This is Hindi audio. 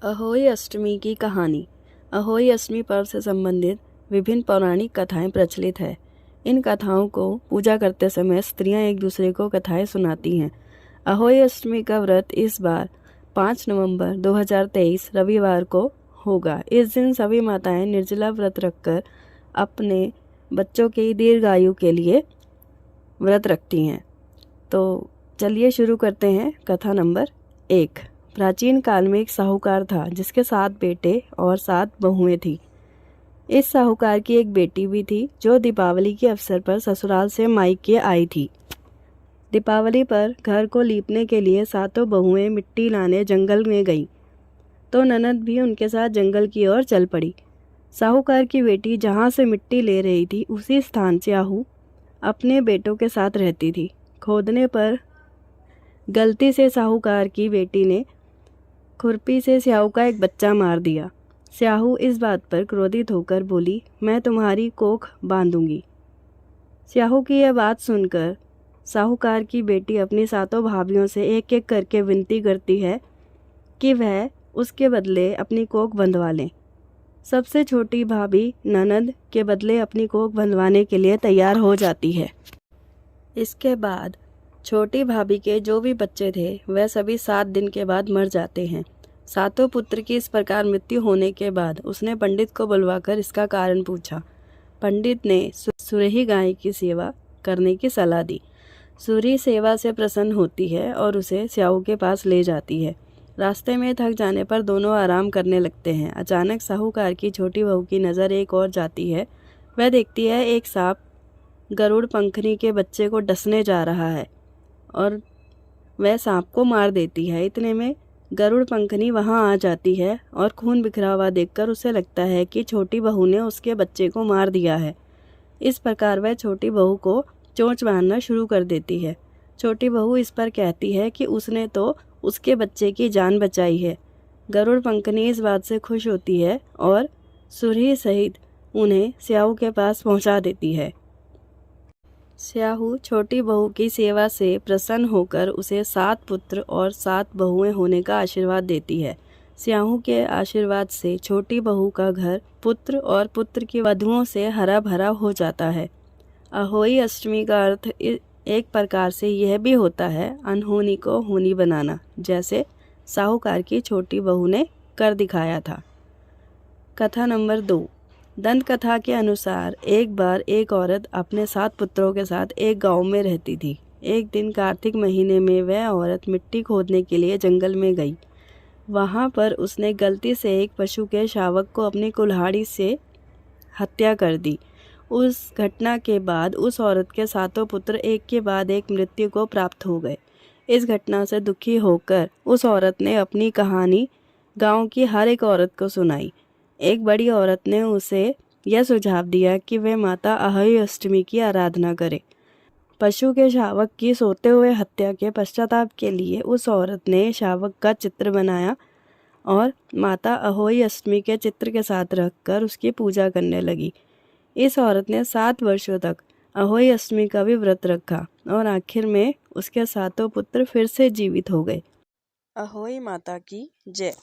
अहोई अष्टमी की कहानी। अहोई अष्टमी पर्व से संबंधित विभिन्न पौराणिक कथाएं प्रचलित है। इन कथाओं को पूजा करते समय स्त्रियां एक दूसरे को कथाएं सुनाती हैं। अहोई अष्टमी का व्रत इस बार 5 नवंबर 2023 रविवार को होगा। इस दिन सभी माताएं निर्जला व्रत रखकर अपने बच्चों की दीर्घायु के लिए व्रत रखती हैं। तो चलिए शुरू करते हैं। कथा नंबर 1। प्राचीन काल में एक साहूकार था जिसके 7 बेटे और 7 बहुएं थी। इस साहूकार की एक बेटी भी थी जो दीपावली के अवसर पर ससुराल से मायके आई थी। दीपावली पर घर को लीपने के लिए 7 बहुएं मिट्टी लाने जंगल में गईं, तो ननद भी उनके साथ जंगल की ओर चल पड़ी। साहूकार की बेटी जहाँ से मिट्टी ले रही थी उसी स्थान स्याहू अपने बेटों के साथ रहती थी। खोदने पर गलती से साहूकार की बेटी ने खुरपी से स्याहू का एक बच्चा मार दिया। स्याहू इस बात पर क्रोधित होकर बोली, मैं तुम्हारी कोख बांधूंगी। स्याहू की यह बात सुनकर साहूकार की बेटी अपनी 7 भाभियों से एक एक करके विनती करती है कि वह उसके बदले अपनी कोख बंधवा लें। सबसे छोटी भाभी ननद के बदले अपनी कोख बंधवाने के लिए तैयार हो जाती है। इसके बाद छोटी भाभी के जो भी बच्चे थे वह सभी 7 दिन के बाद मर जाते हैं। 7 पुत्र की इस प्रकार मृत्यु होने के बाद उसने पंडित को बुलवाकर इसका कारण पूछा। पंडित ने सुरही गाय की सेवा करने की सलाह दी। सुरही सेवा से प्रसन्न होती है और उसे स्याहू के पास ले जाती है। रास्ते में थक जाने पर दोनों आराम करने लगते हैं। अचानक साहूकार की छोटी बहू की नज़र एक और जाती है। वह देखती है एक सांप गरुड़ पंखनी के बच्चे को डसने जा रहा है और वह सांप को मार देती है। इतने में गरुड़ पंखनी वहां आ जाती है और खून बिखरा हुआ देखकर उसे लगता है कि छोटी बहू ने उसके बच्चे को मार दिया है। इस प्रकार वह छोटी बहू को चोंच मारना शुरू कर देती है। छोटी बहू इस पर कहती है कि उसने तो उसके बच्चे की जान बचाई है। गरुड़ पंखनी इस बात से खुश होती है और सुरही सहित उन्हें स्याहू के पास पहुंचा देती है। स्याहू छोटी बहू की सेवा से प्रसन्न होकर उसे 7 पुत्र और 7 बहुएं होने का आशीर्वाद देती है। स्याहू के आशीर्वाद से छोटी बहू का घर पुत्र और पुत्र की वधुओं से हरा भरा हो जाता है। अहोई अष्टमी का अर्थ एक प्रकार से यह भी होता है अनहोनी को होनी बनाना, जैसे साहूकार की छोटी बहू ने कर दिखाया था। कथा नंबर 2। दंत कथा के अनुसार एक बार एक औरत अपने 7 पुत्रों के साथ एक गांव में रहती थी। एक दिन कार्तिक महीने में वह औरत मिट्टी खोदने के लिए जंगल में गई। वहां पर उसने गलती से एक पशु के शावक को अपनी कुल्हाड़ी से हत्या कर दी। उस घटना के बाद उस औरत के 7 पुत्र एक के बाद एक मृत्यु को प्राप्त हो गए। इस घटना से दुखी होकर उस औरत ने अपनी कहानी गाँव की हर एक औरत को सुनाई। एक बड़ी औरत ने उसे यह सुझाव दिया कि वह माता अहोई अष्टमी की आराधना करे। पशु के शावक की सोते हुए हत्या के पश्चाताप के लिए उस औरत ने शावक का चित्र बनाया और माता अहोई अष्टमी के चित्र के साथ रखकर उसकी पूजा करने लगी। इस औरत ने 7 वर्षों तक अहोई अष्टमी का भी व्रत रखा और आखिर में उसके 7 पुत्र फिर से जीवित हो गए। अहोई माता की जय।